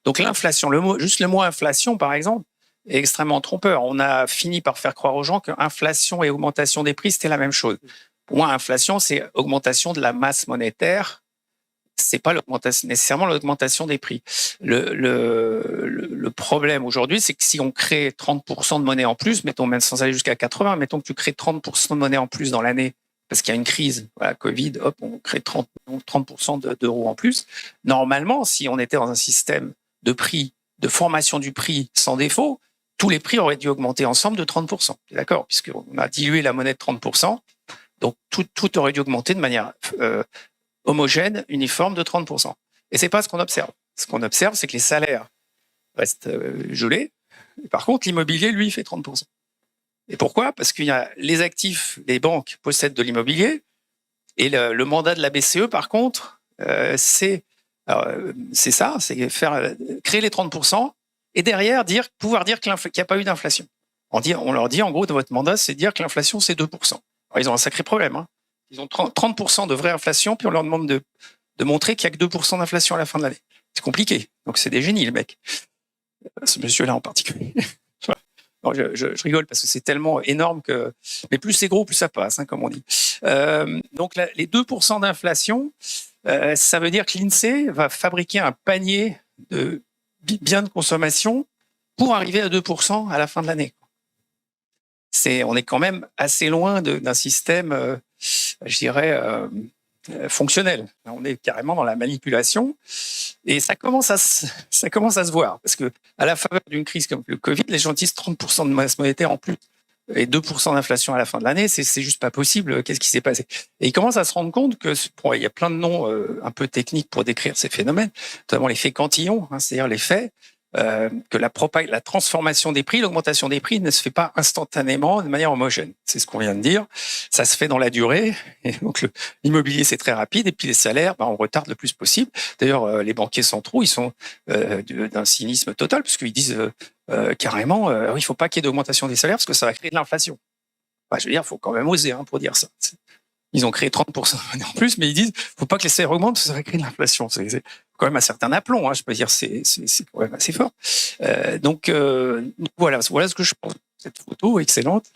Donc l'inflation, juste le mot inflation, par exemple, est extrêmement trompeur. On a fini par faire croire aux gens que inflation et augmentation des prix, c'était la même chose. Pour moi, inflation, c'est augmentation de la masse monétaire. C'est pas nécessairement l'augmentation des prix. Le problème aujourd'hui, c'est que si on crée 30% de monnaie en plus, mettons même sans aller jusqu'à 80, mettons que tu crées 30% de monnaie en plus dans l'année, parce qu'il y a une crise, voilà, Covid, hop, on crée 30% d'euros en plus. Normalement, si on était dans un système de prix, de formation du prix sans défaut, tous les prix auraient dû augmenter ensemble de 30%. D'accord? Puisqu'on a dilué la monnaie de 30%, donc tout aurait dû augmenter de manière homogène, uniforme de 30%. Et c'est pas ce qu'on observe. Ce qu'on observe, c'est que les salaires restent gelés. Et par contre, l'immobilier, lui, fait 30%. Et pourquoi? Parce qu'il y a les actifs, les banques possèdent de l'immobilier, et le mandat de la BCE, par contre, c'est ça, c'est créer les 30%, et derrière pouvoir dire qu'il n'y a pas eu d'inflation. On leur dit, en gros, de votre mandat, c'est dire que l'inflation, c'est 2%. Alors, ils ont un sacré problème, hein. Ils ont 30% de vraie inflation, puis on leur demande de montrer qu'il n'y a que 2% d'inflation à la fin de l'année. C'est compliqué. Donc, c'est des génies, les mecs. Ce monsieur-là en particulier. Non, je rigole parce que c'est tellement énorme que. Mais plus c'est gros, plus ça passe, hein, comme on dit. Donc, les 2% d'inflation, ça veut dire que l'INSEE va fabriquer un panier de biens de consommation pour arriver à 2% à la fin de l'année. On est quand même assez loin d'un système, je dirais, fonctionnel. On est carrément dans la manipulation, et ça commence à se voir, parce que à la faveur d'une crise comme le Covid, les gens disent 30% de masse monétaire en plus et 2% d'inflation à la fin de l'année, c'est juste pas possible. Qu'est-ce qui s'est passé? Et ils commencent à se rendre compte que il y a plein de noms un peu techniques pour décrire ces phénomènes, notamment l'effet Cantillon, hein, c'est-à-dire l'effet que la transformation des prix, l'augmentation des prix ne se fait pas instantanément de manière homogène. C'est ce qu'on vient de dire. Ça se fait dans la durée. Et donc l'immobilier, c'est très rapide. Et puis les salaires, on retarde le plus possible. D'ailleurs, les banquiers centraux, ils sont d'un cynisme total, parce qu'ils disent carrément, il ne faut pas qu'il y ait d'augmentation des salaires parce que ça va créer de l'inflation. Je veux dire, il faut quand même oser pour dire ça. Ils ont créé 30% en plus, mais ils disent qu'il ne faut pas que les salaires augmentent parce que ça va créer de l'inflation. C'est quand même un certain aplomb, hein, je peux dire, c'est quand même assez fort. Donc voilà ce que je pense. Cette photo excellente.